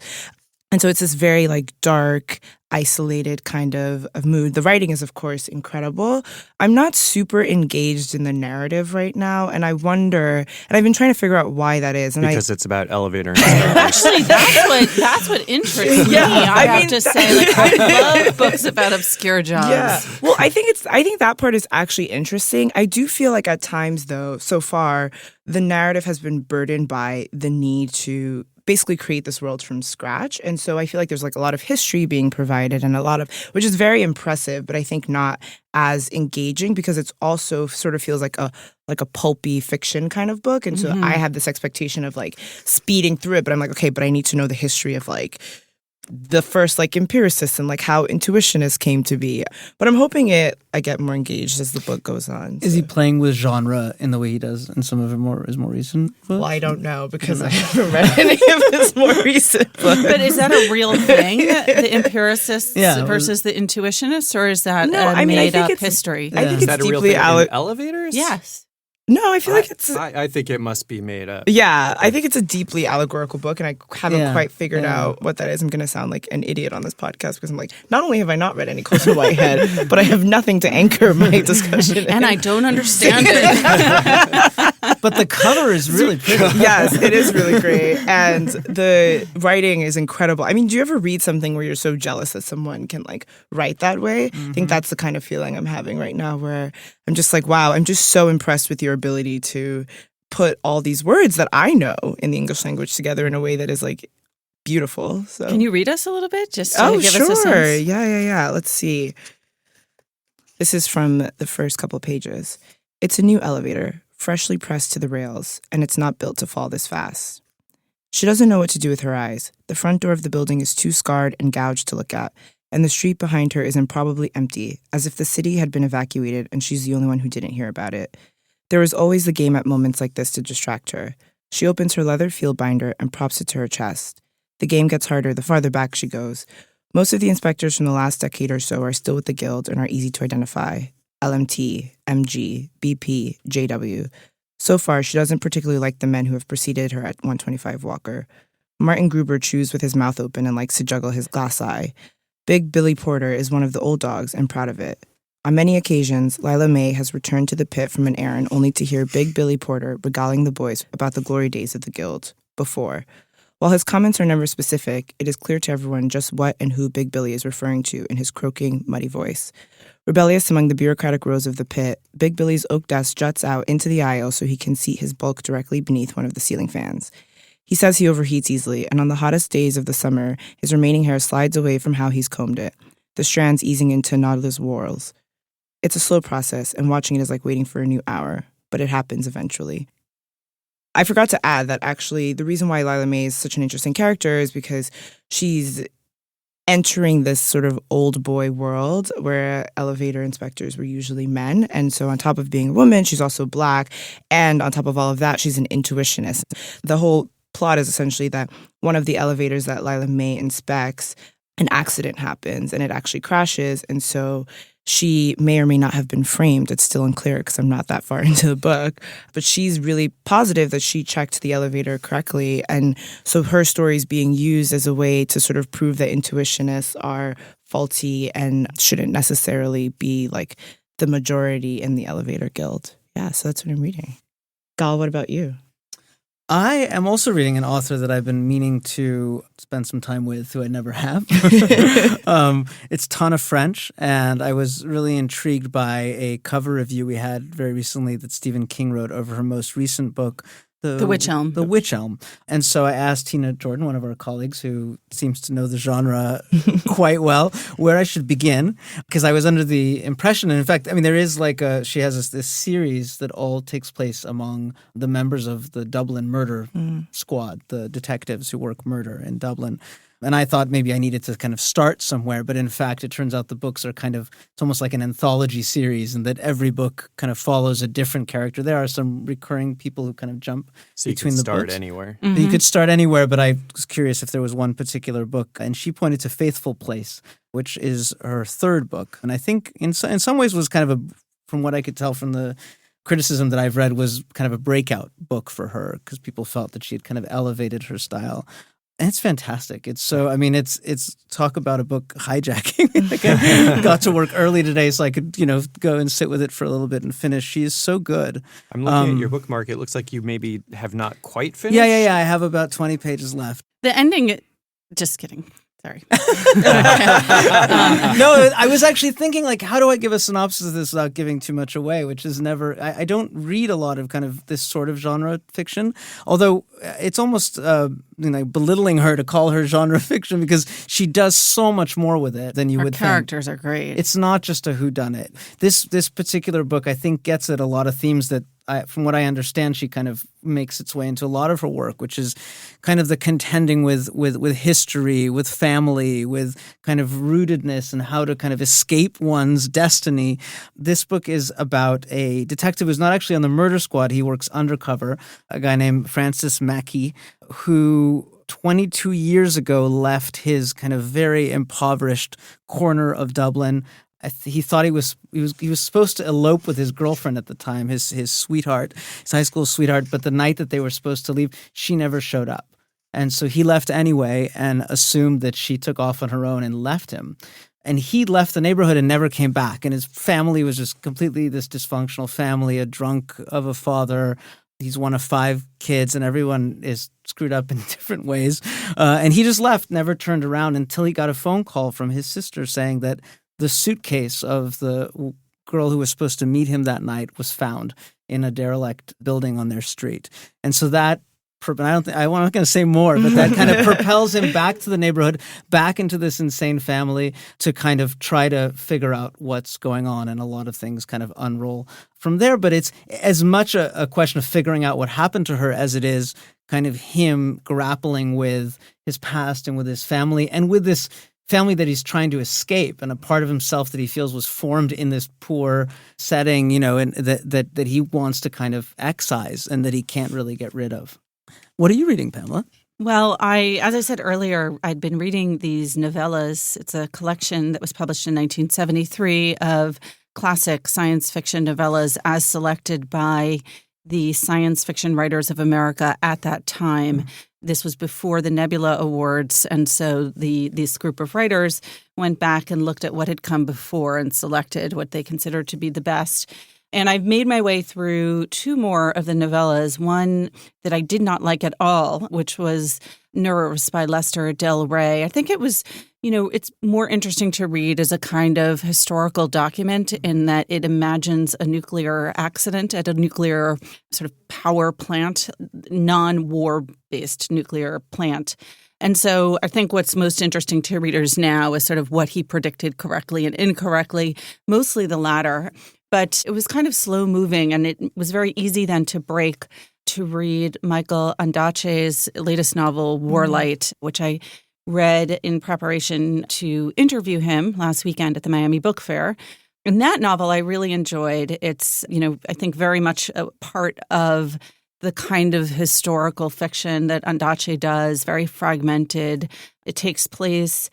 And so it's this very like dark, isolated kind of mood. The writing is, of course, incredible. I'm not super engaged in the narrative right now, and I wonder, and I've been trying to figure out why that is. And because it's about elevator. Actually, that's what interests me. I have to say, like, I love books about obscure jobs. Yeah. Well, I think that part is actually interesting. I do feel like at times, though, so far, the narrative has been burdened by the need to basically create this world from scratch. And so I feel like there's like a lot of history being provided, and which is very impressive, but I think not as engaging, because it's also sort of feels like a pulpy fiction kind of book. And so I have this expectation of like speeding through it, but I'm like, okay, but I need to know the history of like the first like empiricists and like how intuitionists came to be. But I'm hoping I get more engaged as the book goes on. Is he playing with genre in the way he does in some of his more recent books? Well, I don't know, because I haven't read any of his more recent books. But is that a real thing, the empiricists versus the intuitionists, or is that made-up history? I think is that it's a real deeply thing in elevators? Yes. No, I feel like it's... I think it must be made up. Yeah, I think it's a deeply allegorical book, and I haven't quite figured out what that is. I'm going to sound like an idiot on this podcast, because I'm like, not only have I not read any Colson Whitehead, but I have nothing to anchor my discussion in. And I don't understand it. But the cover is really pretty. Yes, it is really great. And the writing is incredible. I mean, do you ever read something where you're so jealous that someone can like write that way? I think that's the kind of feeling I'm having right now, where I'm just like, wow, I'm just so impressed with your ability to put all these words that I know in the English language together in a way that is like beautiful. So can you read us a little bit, just to give us a sense? Yeah. Let's see. This is from the first couple pages. It's a new elevator, freshly pressed to the rails, and it's not built to fall this fast. She doesn't know what to do with her eyes. The front door of the building is too scarred and gouged to look at, and the street behind her is improbably empty, as if the city had been evacuated and she's the only one who didn't hear about it. There is always the game at moments like this to distract her. She opens her leather field binder and props it to her chest. The game gets harder the farther back she goes. Most of the inspectors from the last decade or so are still with the guild and are easy to identify. LMT, MG, BP, JW. So far, she doesn't particularly like the men who have preceded her at 125 Walker. Martin Gruber chews with his mouth open and likes to juggle his glass eye. Big Billy Porter is one of the old dogs and proud of it. On many occasions, Lila May has returned to the pit from an errand only to hear Big Billy Porter regaling the boys about the glory days of the guild. Before. While his comments are never specific, it is clear to everyone just what and who Big Billy is referring to in his croaking, muddy voice. Rebellious among the bureaucratic rows of the pit, Big Billy's oak desk juts out into the aisle so he can seat his bulk directly beneath one of the ceiling fans. He says he overheats easily, and on the hottest days of the summer, his remaining hair slides away from how he's combed it, the strands easing into knotless whorls. It's a slow process, and watching it is like waiting for a new hour, but it happens eventually. I forgot to add that actually the reason why Lila May is such an interesting character is because she's entering this sort of old boy world where elevator inspectors were usually men. And so on top of being a woman, she's also Black. And on top of all of that, she's an intuitionist. The whole plot is essentially that one of the elevators that Lila May inspects, an accident happens and it actually crashes. And so she may or may not have been framed. It's still unclear because I'm not that far into the book. But she's really positive that she checked the elevator correctly. And so her story is being used as a way to sort of prove that intuitionists are faulty and shouldn't necessarily be like the majority in the elevator guild. Yeah, so that's what I'm reading. Gal, what about you? I am also reading an author that I've been meaning to spend some time with, who I never have. It's Tana French, and I was really intrigued by a cover review we had very recently that Stephen King wrote over her most recent book, The Witch Elm. The Witch Elm. And so I asked Tina Jordan, one of our colleagues who seems to know the genre quite well, where I should begin, because I was under the impression, and in fact, I mean, there is like she has this series that all takes place among the members of the Dublin murder squad, the detectives who work murder in Dublin. And I thought maybe I needed to kind of start somewhere, but in fact, it turns out the books are it's almost like an anthology series, and that every book kind of follows a different character. There are some recurring people who kind of jump between the books. So you could start anywhere. Mm-hmm. You could start anywhere, but I was curious if there was one particular book, and she pointed to Faithful Place, which is her third book. And I think in some ways was kind of from what I could tell from the criticism that I've read, was kind of a breakout book for her, because people felt that she had kind of elevated her style. And it's fantastic. It's talk about a book hijacking. Like I got to work early today so I could, go and sit with it for a little bit and finish. She is so good. I'm looking at your bookmark. It looks like you maybe have not quite finished. Yeah. I have about 20 pages left. The ending, just kidding. Sorry. No, I was actually thinking, like, how do I give a synopsis of this without giving too much away, which is never... I don't read a lot of kind of this sort of genre fiction, although it's almost belittling her to call her genre fiction, because she does so much more with it than you would think. Her characters are great. It's not just a whodunit. This particular book, I think, gets at a lot of themes that, from what I understand, she kind of makes its way into a lot of her work, which is kind of the contending with history, with family, with kind of rootedness, and how to kind of escape one's destiny. This book is about a detective who's not actually on the murder squad. He works undercover, a guy named Francis Mackey, who 22 years ago left his kind of very impoverished corner of Dublin. He thought he was supposed to elope with his girlfriend at the time, his sweetheart, his high school sweetheart. But the night that they were supposed to leave, she never showed up. And so he left anyway and assumed that she took off on her own and left him. And he left the neighborhood and never came back. And his family was just completely this dysfunctional family, a drunk of a father. He's one of 5 kids, and everyone is screwed up in different ways. And he just left, never turned around, until he got a phone call from his sister saying that the suitcase of the girl who was supposed to meet him that night was found in a derelict building on their I'm not going to say more, but that kind of propels him back to the neighborhood, back into this insane family, to kind of try to figure out what's going on, and a lot of things kind of unroll from there. But it's as much a question of figuring out what happened to her as it is kind of him grappling with his past and with his family, and with this family that he's trying to escape, and a part of himself that he feels was formed in this poor setting, and that he wants to kind of excise and that he can't really get rid of. What are you reading, Pamela? Well, as I said earlier, I'd been reading these novellas. It's a collection that was published in 1973 of classic science fiction novellas as selected by the Science Fiction Writers of America at that time. This was before the Nebula Awards, and so this group of writers went back and looked at what had come before and selected what they considered to be the best. And I've made my way through two more of the novellas, one that I did not like at all, which was Nerves by Lester Del Rey. I think it was, it's more interesting to read as a kind of historical document in that it imagines a nuclear accident at a nuclear sort of power plant, non-war-based nuclear plant. And so I think what's most interesting to readers now is sort of what he predicted correctly and incorrectly, mostly the latter. But it was kind of slow moving, and it was very easy then to break to read Michael Ondaatje's latest novel, Warlight, which I read in preparation to interview him last weekend at the Miami Book Fair. And that novel I really enjoyed. It's, I think very much a part of the kind of historical fiction that Ondaatje does, very fragmented. It takes place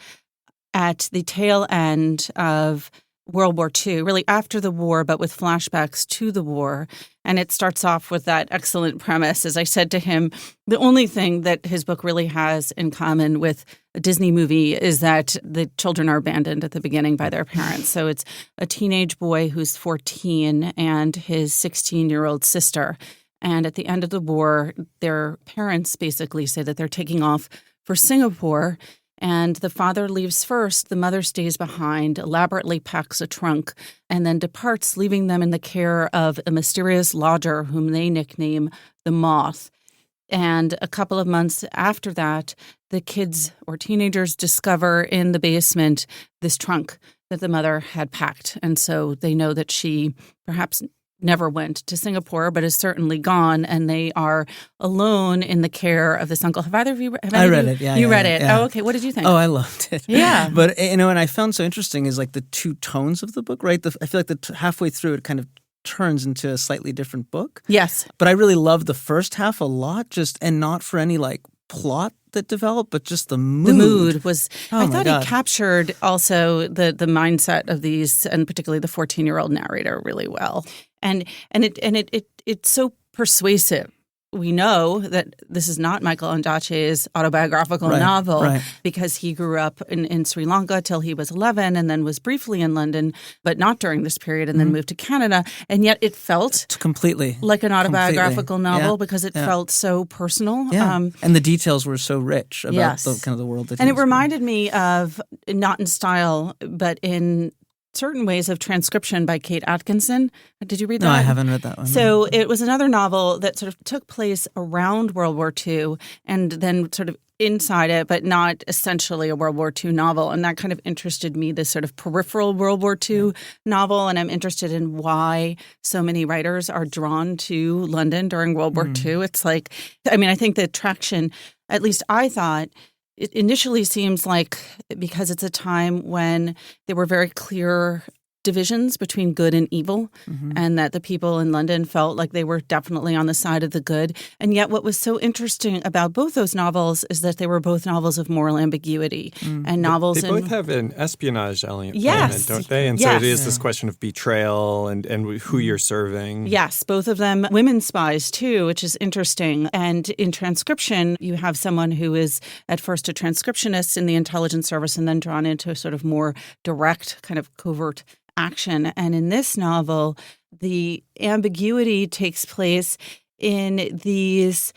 at the tail end of World War II, really after the war, but with flashbacks to the war. And it starts off with that excellent premise. As I said to him, the only thing that his book really has in common with a Disney movie is that the children are abandoned at the beginning by their parents. So it's a teenage boy who's 14 and his 16-year-old sister. And at the end of the war, their parents basically say that they're taking off for Singapore. And the father leaves first. The mother stays behind, elaborately packs a trunk, and then departs, leaving them in the care of a mysterious lodger whom they nickname the Moth. And a couple of months after that, the kids or teenagers discover in the basement this trunk that the mother had packed. And so they know that she perhaps never went to Singapore, but is certainly gone, and they are alone in the care of this uncle. Have either of you? I read it. Yeah, you read it. Yeah. Oh, okay. What did you think? Oh, I loved it. Yeah, but and I found so interesting is like the two tones of the book. Right, I feel like halfway through it kind of turns into a slightly different book. Yes, but I really loved the first half a lot, and not for any like plot that developed, but just the mood. The mood was, I thought God. He captured also the mindset of these, and particularly the 14-year-old narrator really well. And it's so persuasive. We know that this is not Michael Ondaatje's autobiographical novel because he grew up in Sri Lanka till he was 11 and then was briefly in London, but not during this period, and then moved to Canada. And yet it felt completely like an autobiographical novel because it felt so personal. Yeah. And the details were so rich about the kind of the world that and it reminded me of, not in style, but in certain ways, of Transcription by Kate Atkinson. Did you read that? No, I haven't read that one. So it was another novel that sort of took place around World War II and then sort of inside it, but not essentially a World War II novel. And that kind of interested me, this sort of peripheral World War II novel. And I'm interested in why so many writers are drawn to London during World War II. It's like, I think the attraction, at least I thought, it initially seems like because it's a time when there were very clear divisions between good and evil, and that the people in London felt like they were definitely on the side of the good. And yet what was so interesting about both those novels is that they were both novels of moral ambiguity and novels. They both have an espionage element, yes, don't they? And so it is this question of betrayal and who you're serving. Yes, both of them women spies too, which is interesting. And in Transcription, you have someone who is at first a transcriptionist in the intelligence service and then drawn into a sort of more direct kind of covert action. And in this novel, the ambiguity takes place in these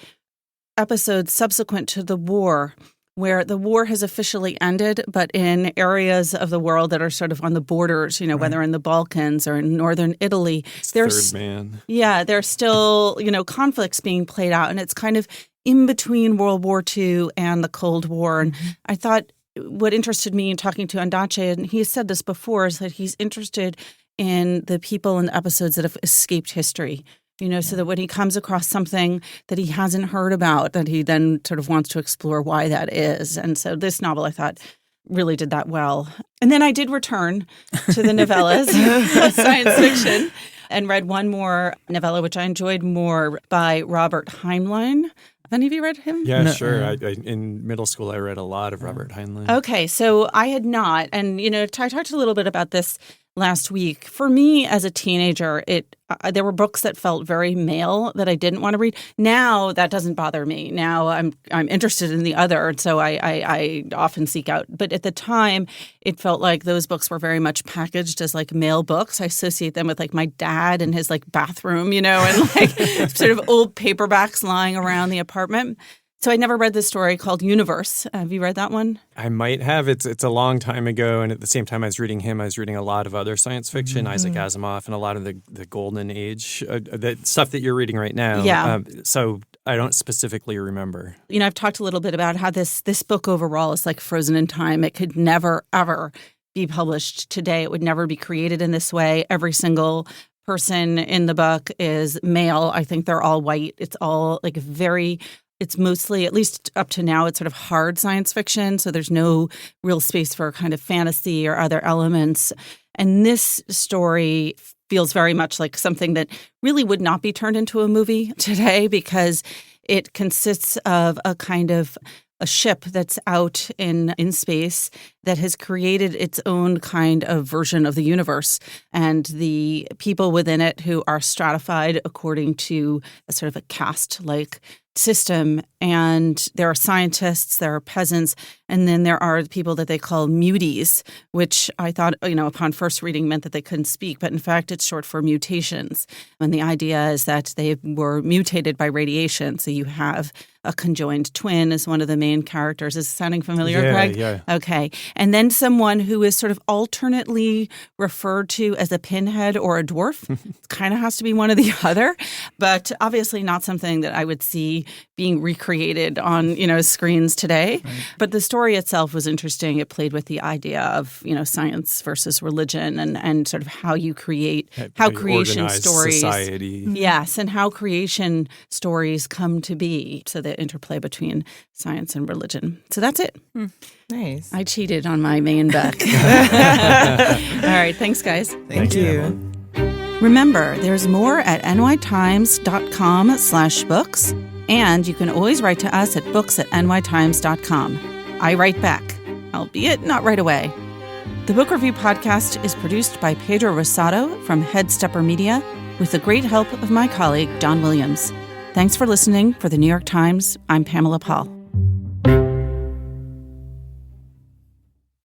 episodes subsequent to the war, where the war has officially ended, but in areas of the world that are sort of on the borders, whether in the Balkans or in northern Italy, there's Third Man. Yeah, there's still, conflicts being played out. And it's kind of in between World War II and the Cold War. And I thought what interested me in talking to Ondaatje, and he has said this before, is that he's interested in the people and the episodes that have escaped history, so that when he comes across something that he hasn't heard about, that he then sort of wants to explore why that is. And so this novel, I thought, really did that well. And then I did return to the novellas, science fiction, and read one more novella, which I enjoyed more, by Robert Heinlein. Have any of you read him? Yeah, no, sure. In middle school, I read a lot of Robert Heinlein. Okay, so I had not. And, I talked a little bit about this last week. For me, as a teenager, there were books that felt very male that I didn't want to read. Now that doesn't bother me. Now I'm interested in the other, so I often seek out. But at the time, it felt like those books were very much packaged as like male books. I associate them with like my dad and his like bathroom, and like sort of old paperbacks lying around the apartment. So I never read this story called Universe. Have you read that one? I might have. It's a long time ago, and at the same time I was reading him, I was reading a lot of other science fiction, Isaac Asimov, and a lot of the golden age, the stuff that you're reading right now. Yeah. So I don't specifically remember. I've talked a little bit about how this book overall is like frozen in time. It could never, ever be published today. It would never be created in this way. Every single person in the book is male. I think they're all white. It's all like it's mostly, at least up to now, it's sort of hard science fiction. So there's no real space for kind of fantasy or other elements. And this story feels very much like something that really would not be turned into a movie today, because it consists of a kind of a ship that's out in space that has created its own kind of version of the universe, and the people within it who are stratified according to a sort of a caste-like system. And there are scientists, there are peasants, and then there are people that they call muties, which I thought, upon first reading meant that they couldn't speak, but in fact it's short for mutations. And the idea is that they were mutated by radiation. So you have a conjoined twin as one of the main characters. Is it sounding familiar, Greg? Yeah. Okay. And then someone who is sort of alternately referred to as a pinhead or a dwarf. It kind of has to be one or the other, but obviously not something that I would see being recreated on, screens today. Right. But the story itself was interesting. It played with the idea of, science versus religion and sort of how you create, how creation stories. Society. Yes, and how creation stories come to be. So the interplay between science and religion. So that's it. Nice. I cheated on my main book. All right. Thanks, guys. Thank you. Remember, there's more at nytimes.com/books. And you can always write to us at books@nytimes.com. I write back, albeit not right away. The Book Review Podcast is produced by Pedro Rosado from Headstepper Media with the great help of my colleague, Don Williams. Thanks for listening. For the New York Times, I'm Pamela Paul.